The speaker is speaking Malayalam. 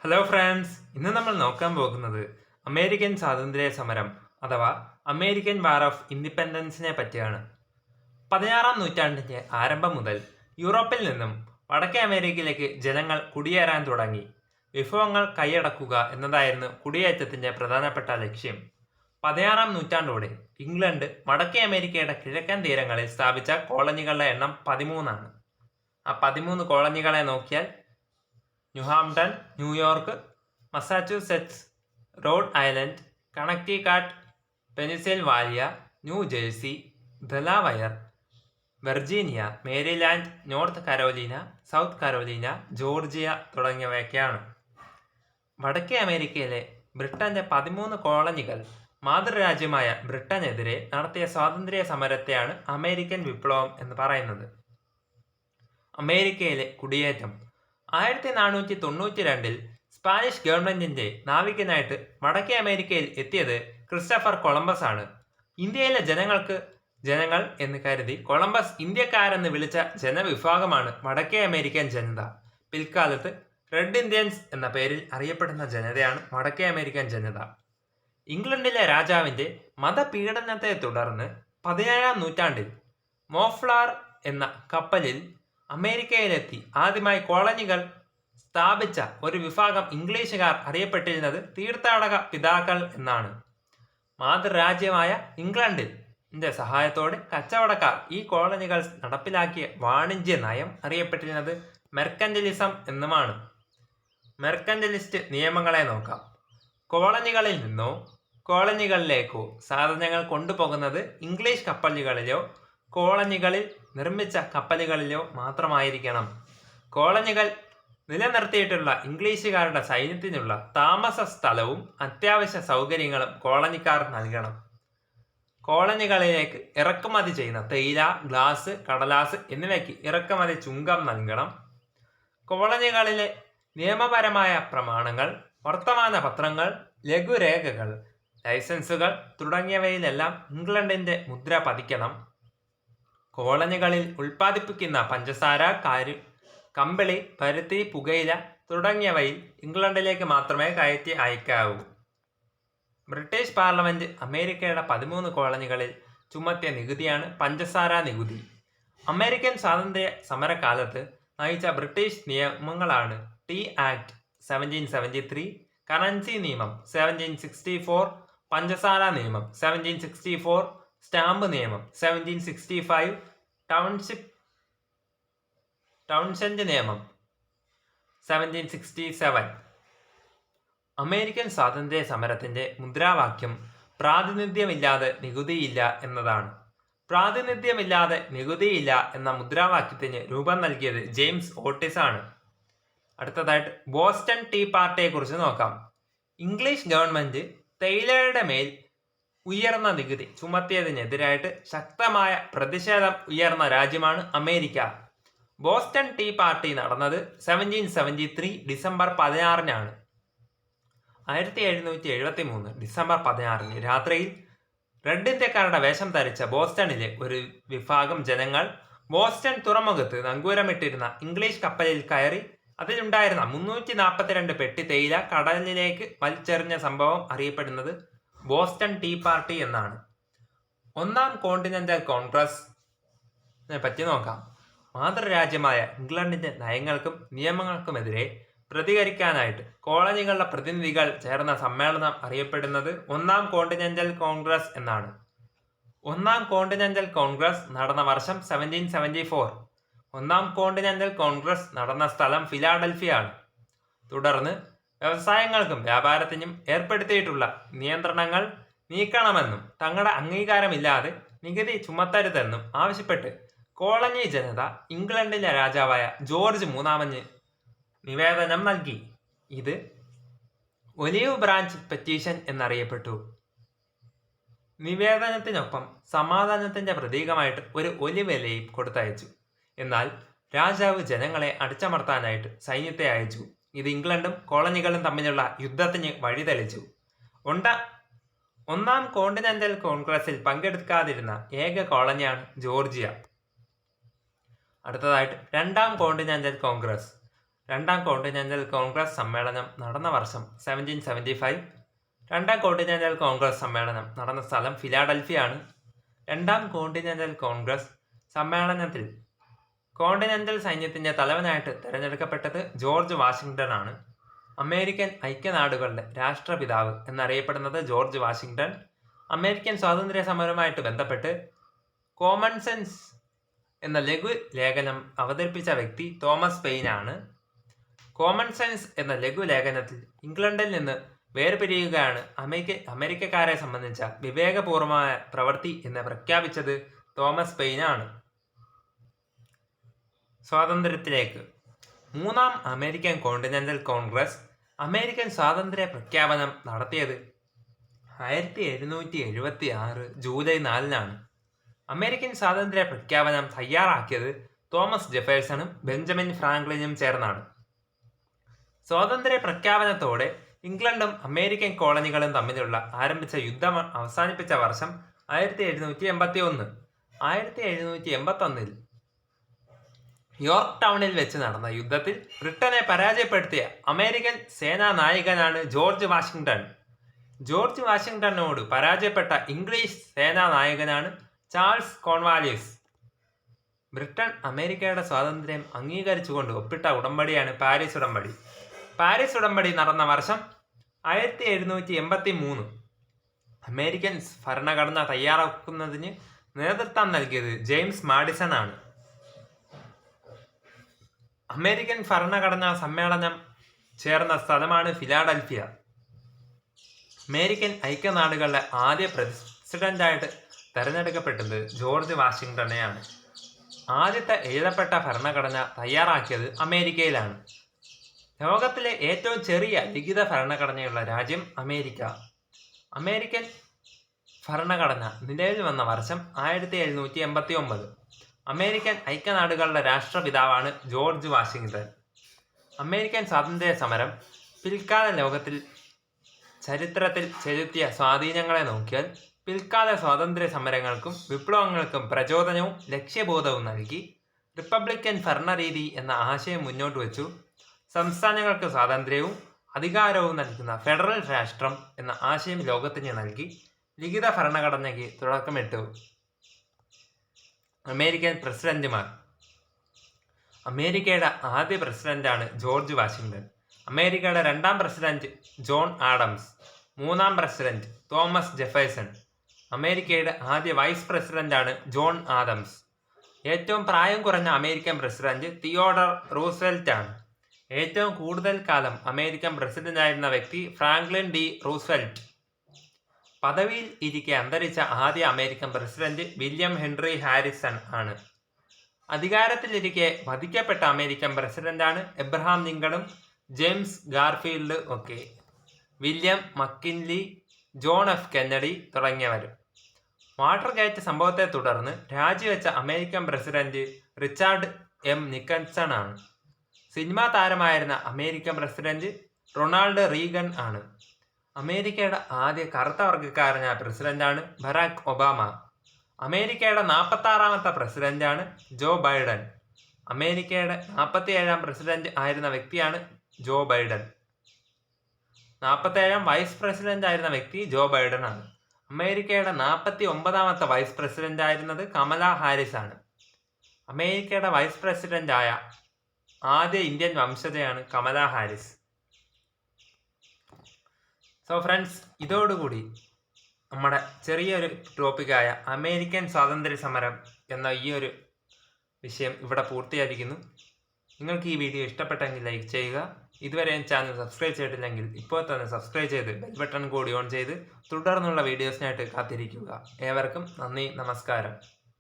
ഹലോ ഫ്രണ്ട്സ്, ഇന്ന് നമ്മൾ നോക്കാൻ പോകുന്നത് അമേരിക്കൻ സ്വാതന്ത്ര്യ സമരം അഥവാ അമേരിക്കൻ വാർ ഓഫ് ഇൻഡിപെൻഡൻസിനെ പറ്റിയാണ്. 16-ാം നൂറ്റാണ്ടിന്റെ ആരംഭം മുതൽ യൂറോപ്പിൽ നിന്നും വടക്കേ അമേരിക്കയിലേക്ക് ജനങ്ങൾ കുടിയേറാൻ തുടങ്ങി. വിഭവങ്ങൾ കൈയടക്കുക എന്നതായിരുന്നു കുടിയേറ്റത്തിന്റെ പ്രധാനപ്പെട്ട ലക്ഷ്യം. 16-ാം നൂറ്റാണ്ടോടെ ഇംഗ്ലണ്ട് വടക്കേ അമേരിക്കയുടെ കിഴക്കൻ തീരങ്ങളിൽ സ്ഥാപിച്ച കോളനികളുടെ എണ്ണം 13 ആണ്. ആ 13 കോളനികളെ നോക്കിയാൽ New Hampshire, New York, Massachusetts, Rhode Island, Connecticut, Pennsylvania, New Jersey, Delaware, Virginia, Maryland, North Carolina, South Carolina, Georgia തുടങ്ങിയവയൊക്കെയാണ്. വടക്കേ അമേരിക്കയിലെ ബ്രിട്ടന്റെ 13 കോളനികൾ മാതൃരാജ്യമായ ബ്രിട്ടനെതിരെ നടത്തിയ സ്വാതന്ത്ര്യ സമരത്തെയാണ് അമേരിക്കൻ വിപ്ലവം എന്ന് പറയുന്നത്. അമേരിക്കയിലെ കുടിയേറ്റം 1492-ൽ സ്പാനിഷ് ഗവൺമെന്റിന്റെ നാവികനായിട്ട് വടക്കേ അമേരിക്കയിൽ എത്തിയത് ക്രിസ്റ്റഫർ കൊളംബസ് ആണ്. ഇന്ത്യയിലെ ജനങ്ങൾ എന്ന് കരുതി കൊളംബസ് ഇന്ത്യക്കാരെന്ന് വിളിച്ച ജനവിഭാഗമാണ് വടക്കേ അമേരിക്കൻ ജനത. പിൽക്കാലത്ത് റെഡ് ഇന്ത്യൻസ് എന്ന പേരിൽ അറിയപ്പെടുന്ന ജനതയാണ് വടക്കേ അമേരിക്കൻ ജനത. ഇംഗ്ലണ്ടിലെ രാജാവിന്റെ മതപീഡനത്തെ തുടർന്ന് 17-ാം നൂറ്റാണ്ടിൽ മോഫ്ലാർ എന്ന കപ്പലിൽ അമേരിക്കയിലെത്തി ആദ്യമായി കോളനികൾ സ്ഥാപിച്ച ഒരു വിഭാഗം ഇംഗ്ലീഷുകാർ അറിയപ്പെട്ടിരുന്നത് തീർത്ഥാടക പിതാക്കൾ എന്നാണ്. മാതൃരാജ്യമായ ഇംഗ്ലണ്ടിന്റെ സഹായത്തോടെ കച്ചവടക്കാർ ഈ കോളനികൾ നടപ്പിലാക്കിയ വാണിജ്യ നയം അറിയപ്പെട്ടിരുന്നത് മെർക്കന്റലിസം എന്നുമാണ്. മെർക്കന്റലിസ്റ്റ് നിയമങ്ങളെ നോക്കാം. കോളനികളിൽ നിന്നോ കോളനികളിലേക്കോ സാധനങ്ങൾ കൊണ്ടുപോകുന്നത് ഇംഗ്ലീഷ് കപ്പലുകളിലോ കോളനികളിൽ നിർമ്മിച്ച കപ്പലുകളിലോ മാത്രമായിരിക്കണം. കോളനികൾ നിലനിർത്തിയിട്ടുള്ള ഇംഗ്ലീഷുകാരുടെ സൈന്യത്തിനുള്ള താമസ സ്ഥലവും അത്യാവശ്യ സൗകര്യങ്ങളും കോളനിക്കാർ നൽകണം. കോളനികളിലേക്ക് ഇറക്കുമതി ചെയ്യുന്ന തേയില, ഗ്ലാസ്, കടലാസ് എന്നിവയ്ക്ക് ഇറക്കുമതി ചുങ്കം നൽകണം. കോളനികളിലെ നിയമപരമായ പ്രമാണങ്ങൾ, വർത്തമാന പത്രങ്ങൾ, ലഘുരേഖകൾ, ലൈസൻസുകൾ തുടങ്ങിയവയിലെല്ലാം ഇംഗ്ലണ്ടിന്റെ മുദ്ര പതിക്കണം. കോളനികളിൽ ഉൽപ്പാദിപ്പിക്കുന്ന പഞ്ചസാര, കമ്പിളി, പരുത്തി, പുകയില തുടങ്ങിയവയിൽ ഇംഗ്ലണ്ടിലേക്ക് മാത്രമേ കയറ്റി അയക്കാവൂ. ബ്രിട്ടീഷ് പാർലമെന്റ് അമേരിക്കയുടെ 13 കോളനികളിൽ ചുമത്തിയ നികുതിയാണ് പഞ്ചസാര നികുതി. അമേരിക്കൻ സ്വാതന്ത്ര്യ സമരകാലത്ത് നയിച്ച ബ്രിട്ടീഷ് നിയമങ്ങളാണ് ടീ ആക്ട് 1773, കറൻസി നിയമം 1764, പഞ്ചസാര നിയമം 1764, സ്റ്റാമ്പ് നിയമം 1765, ടൗൺഷെൻഡ് നിയമം 1767. അമേരിക്കൻ സ്വാതന്ത്ര്യ സമരത്തിന്റെ മുദ്രാവാക്യം പ്രാതിനിധ്യമില്ലാതെ നികുതിയില്ല എന്നതാണ്. പ്രാതിനിധ്യമില്ലാതെ നികുതിയില്ല എന്ന മുദ്രാവാക്യത്തിന് രൂപം നൽകിയത് ജെയിംസ് ഓട്ടിസ് ആണ്. അടുത്തതായിട്ട് ബോസ്റ്റൺ ടീ പാർട്ടിയെ കുറിച്ച് നോക്കാം. ഇംഗ്ലീഷ് ഗവൺമെന്റ് തേയിലയുടെ മേൽ ഉയർന്ന നികുതി ചുമത്തിയതിനെതിരായിട്ട് ശക്തമായ പ്രതിഷേധം ഉയർന്ന രാജ്യമാണ് അമേരിക്ക. ബോസ്റ്റൺ ടീ പാർട്ടി നടന്നത് 1773 ഡിസംബർ 16-നാണ്. 1773 ഡിസംബർ 16-ന് രാത്രിയിൽ റെഡ് ഇന്ത്യക്കാരുടെ വേഷം ധരിച്ച ബോസ്റ്റണിലെ ഒരു വിഭാഗം ജനങ്ങൾ ബോസ്റ്റൺ തുറമുഖത്ത് നങ്കൂരമിട്ടിരുന്ന ഇംഗ്ലീഷ് കപ്പലിൽ കയറി അതിലുണ്ടായിരുന്ന 342 പെട്ടി തേയില കടലിലേക്ക് വലിച്ചെറിഞ്ഞ സംഭവം അറിയപ്പെടുന്നത് ബോസ്റ്റൺ ടീ പാർട്ടി എന്നാണ്. ഒന്നാം കോണ്ടിനെന്റൽ കോൺഗ്രസിനെ പറ്റി നോക്കാം. മാതൃരാജ്യമായ ഇംഗ്ലണ്ടിന്റെ നയങ്ങൾക്കും നിയമങ്ങൾക്കുമെതിരെ പ്രതികരിക്കാനായിട്ട് കോളനികളുടെ പ്രതിനിധികൾ ചേർന്ന സമ്മേളനം അറിയപ്പെടുന്നത് ഒന്നാം കോണ്ടിനെന്റൽ കോൺഗ്രസ് എന്നാണ്. ഒന്നാം കോണ്ടിനെന്റൽ കോൺഗ്രസ് നടന്ന വർഷം 1774. ഒന്നാം കോണ്ടിനെന്റൽ കോൺഗ്രസ് നടന്ന സ്ഥലം ഫിലാഡൽഫിയ ആണ്. തുടർന്ന് വ്യവസായങ്ങൾക്കും വ്യാപാരത്തിനും ഏർപ്പെടുത്തിയിട്ടുള്ള നിയന്ത്രണങ്ങൾ നീക്കണമെന്നും തങ്ങളുടെ അംഗീകാരമില്ലാതെ നികുതി ചുമത്തരുതെന്നും ആവശ്യപ്പെട്ട് കോളനി ജനത ഇംഗ്ലണ്ടിലെ രാജാവായ ജോർജ് മൂന്നാമന് നിവേദനം നൽകി. ഇത് ഒലിവ് ബ്രാഞ്ച് പെറ്റീഷൻ എന്നറിയപ്പെട്ടു. നിവേദനത്തിനൊപ്പം സമാധാനത്തിന്റെ പ്രതീകമായിട്ട് ഒരു ഒലിവ് ഇലയും കൊടുത്തയച്ചു. എന്നാൽ രാജാവ് ജനങ്ങളെ അടിച്ചമർത്താനായിട്ട് സൈന്യത്തെ അയച്ചു. ഇത് ഇംഗ്ലണ്ടും കോളനികളും തമ്മിലുള്ള യുദ്ധത്തിന് വഴിതെളിച്ചു. ഒന്നാം കോണ്ടിനെന്റൽ കോൺഗ്രസിൽ പങ്കെടുക്കാതിരുന്ന ഏക കോളനിയാണ് ജോർജിയ. അടുത്തതായിട്ട് രണ്ടാം കോണ്ടിനെന്റൽ കോൺഗ്രസ്. രണ്ടാം കോണ്ടിനെന്റൽ കോൺഗ്രസ് സമ്മേളനം നടന്ന വർഷം 1775. രണ്ടാം കോണ്ടിനെന്റൽ കോൺഗ്രസ് സമ്മേളനം നടന്ന സ്ഥലം ഫിലാഡൽഫിയ ആണ്. രണ്ടാം കോണ്ടിനെന്റൽ കോൺഗ്രസ് സമ്മേളനത്തിൽ കോണ്ടിനെന്റൽ സൈന്യത്തിന്റെ തലവനായിട്ട് തിരഞ്ഞെടുക്കപ്പെട്ടത് ജോർജ് വാഷിംഗ്ടൺ ആണ്. അമേരിക്കൻ ഐക്യനാടുകളുടെ രാഷ്ട്രപിതാവ് എന്നറിയപ്പെടുന്നത് ജോർജ് വാഷിംഗ്ടൺ. അമേരിക്കൻ സ്വാതന്ത്ര്യ സമരവുമായിട്ട് ബന്ധപ്പെട്ട് കോമൺ സെൻസ് എന്ന ലഘു ലേഖനം അവതരിപ്പിച്ച വ്യക്തി തോമസ് പെയിൻ ആണ്. കോമൺ സെൻസ് എന്ന ലഘു ലേഖനത്തിൽ ഇംഗ്ലണ്ടിൽ നിന്ന് വേർപിരിയുകയാണ് അമേരിക്കക്കാരെ സംബന്ധിച്ച വിവേകപൂർവമായ പ്രവൃത്തി എന്ന് പ്രഖ്യാപിച്ചത് തോമസ് പെയിൻ ആണ്. സ്വാതന്ത്ര്യത്തിലേക്ക്. മൂന്നാം അമേരിക്കൻ കോണ്ടിനെന്റൽ കോൺഗ്രസ് അമേരിക്കൻ സ്വാതന്ത്ര്യ പ്രഖ്യാപനം നടത്തിയത് 1776 ജൂലൈ 4-നാണ്. അമേരിക്കൻ സ്വാതന്ത്ര്യ പ്രഖ്യാപനം തയ്യാറാക്കിയത് തോമസ് ജെഫേഴ്സണും ബെഞ്ചമിൻ ഫ്രാങ്ക്ലിനും ചേർന്നാണ്. സ്വാതന്ത്ര്യ പ്രഖ്യാപനത്തോടെ ഇംഗ്ലണ്ടും അമേരിക്കൻ കോളനികളും തമ്മിലുള്ള ആരംഭിച്ച യുദ്ധം അവസാനിപ്പിച്ച വർഷം 1781. 1781 യോർക്ക് ടൗണിൽ വെച്ച് നടന്ന യുദ്ധത്തിൽ ബ്രിട്ടനെ പരാജയപ്പെടുത്തിയ അമേരിക്കൻ സേനാ നായകനാണ് ജോർജ് വാഷിംഗ്ടൺ. ജോർജ് വാഷിംഗ്ടണിനോട് പരാജയപ്പെട്ട ഇംഗ്ലീഷ് സേനാ നായകനാണ് ചാൾസ് കോൺവാലിസ്. ബ്രിട്ടൻ അമേരിക്കയുടെ സ്വാതന്ത്ര്യം അംഗീകരിച്ചുകൊണ്ട് ഒപ്പിട്ട ഉടമ്പടിയാണ് പാരീസ് ഉടമ്പടി. പാരീസ് ഉടമ്പടി നടന്ന വർഷം 1783. അമേരിക്കൻ ഭരണഘടന തയ്യാറാക്കുന്നതിന് നേതൃത്വം നൽകിയത് ജെയിംസ് മാഡിസൺ ആണ്. അമേരിക്കൻ ഭരണഘടനാ സമ്മേളനം ചേർന്ന സ്ഥലമാണ് ഫിലാഡൽഫിയ. അമേരിക്കൻ ഐക്യനാടുകളുടെ ആദ്യ പ്രസിഡന്റായിട്ട് തെരഞ്ഞെടുക്കപ്പെട്ടത് ജോർജ് വാഷിംഗ്ടണെയാണ്. ആദ്യത്തെ എഴുതപ്പെട്ട ഭരണഘടന തയ്യാറാക്കിയത് അമേരിക്കയിലാണ്. ലോകത്തിലെ ഏറ്റവും ചെറിയ ലിഖിത ഭരണഘടനയുള്ള രാജ്യം അമേരിക്ക. അമേരിക്കൻ ഭരണഘടന നിലവിൽ വന്ന വർഷം 1789. അമേരിക്കൻ ഐക്യനാടുകളുടെ രാഷ്ട്രപിതാവാണ് ജോർജ് വാഷിംഗ്ടൺ. അമേരിക്കൻ സ്വാതന്ത്ര്യ സമരം പിൽക്കാല ലോകത്തിൽ ചരിത്രത്തിൽ ചെലുത്തിയ സ്വാധീനങ്ങളെ നോക്കിയാൽ പിൽക്കാല സ്വാതന്ത്ര്യ സമരങ്ങൾക്കും വിപ്ലവങ്ങൾക്കും പ്രചോദനവും ലക്ഷ്യബോധവും നൽകി. റിപ്പബ്ലിക്കൻ ഭരണരീതി എന്ന ആശയം മുന്നോട്ട് വച്ചു. സംസ്ഥാനങ്ങൾക്ക് സ്വാതന്ത്ര്യവും അധികാരവും നൽകുന്ന ഫെഡറൽ രാഷ്ട്രം എന്ന ആശയം ലോകത്തിന് നൽകി. ലിഖിത ഭരണഘടനയ്ക്ക് തുടക്കമിട്ടു. അമേരിക്കൻ പ്രസിഡന്റുമാർ. അമേരിക്കയുടെ ആദ്യ പ്രസിഡന്റാണ് ജോർജ് വാഷിംഗ്ടൺ. അമേരിക്കയുടെ രണ്ടാം പ്രസിഡന്റ് ജോൺ ആഡംസ്. മൂന്നാം പ്രസിഡന്റ് തോമസ് ജെഫേഴ്സൺ. അമേരിക്കയുടെ ആദ്യ വൈസ് പ്രസിഡന്റാണ് ജോൺ ആദംസ്. ഏറ്റവും പ്രായം കുറഞ്ഞ അമേരിക്കൻ പ്രസിഡന്റ് തിയോഡർ റൂസ്വെൽറ്റ് ആണ്. ഏറ്റവും കൂടുതൽ കാലം അമേരിക്കൻ പ്രസിഡന്റായിരുന്ന വ്യക്തി ഫ്രാങ്ക്ലിൻ ഡി റൂസ്വെൽറ്റ്. പദവിയിൽ ഇരിക്കെ അന്തരിച്ച ആദ്യ American president William Henry Harrison ആണ്. അധികാരത്തിലിരിക്കെ വധിക്കപ്പെട്ട അമേരിക്കൻ പ്രസിഡന്റാണ് എബ്രഹാം ലിങ്കണും ജെയിംസ് ഗാർഫീൽഡ് ഒക്കെ. William McKinley, John F Kennedy തുടങ്ങിയവരും. വാട്ടർഗേറ്റ് സംഭവത്തെ തുടർന്ന് രാജിവെച്ച American president Richard M Nixon ആണ്. സിനിമാ താരമായിരുന്ന അമേരിക്കൻ പ്രസിഡന്റ് റൊണാൾഡ് റീഗൻ ആണ്. അമേരിക്കയുടെ ആദ്യ കറുത്ത വർഗ്ഗക്കാരനായ പ്രസിഡന്റാണ് ബറാക് ഒബാമ. അമേരിക്കയുടെ 46ാമത്തെ പ്രസിഡന്റാണ് ജോ ബൈഡൻ. അമേരിക്കയുടെ 47ാം പ്രസിഡന്റ് ആയിരുന്ന വ്യക്തിയാണ് ജോ ബൈഡൻ. 47ാം വൈസ് പ്രസിഡന്റ് ആയിരുന്ന വ്യക്തി ജോ ബൈഡൻ ആണ്. അമേരിക്കയുടെ 49ാമത്തെ വൈസ് പ്രസിഡന്റ് ആയിരുന്നത് കമല ഹാരിസ് ആണ്. അമേരിക്കയുടെ വൈസ് പ്രസിഡന്റ് ആയ ആദ്യ ഇന്ത്യൻ വംശജയാണ് കമല ഹാരിസ്. സോ ഫ്രണ്ട്സ്, ഇതോടുകൂടി നമ്മുടെ ചെറിയൊരു ടോപ്പിക്കായ അമേരിക്കൻ സ്വാതന്ത്ര്യ സമരം എന്ന ഈ ഒരു വിഷയം ഇവിടെ പൂർത്തിയായിരിക്കുന്നു. നിങ്ങൾക്ക് ഈ വീഡിയോ ഇഷ്ടപ്പെട്ടെങ്കിൽ ലൈക്ക് ചെയ്യുക. ഇതുവരെ ചാനൽ സബ്സ്ക്രൈബ് ചെയ്തിട്ടില്ലെങ്കിൽ ഇപ്പോൾ തന്നെ സബ്സ്ക്രൈബ് ചെയ്ത് ബെൽ ബട്ടൺ കൂടി ഓൺ ചെയ്ത് തുടർന്നുള്ള വീഡിയോസിനായിട്ട് കാത്തിരിക്കുക. ഏവർക്കും നന്ദി, നമസ്കാരം.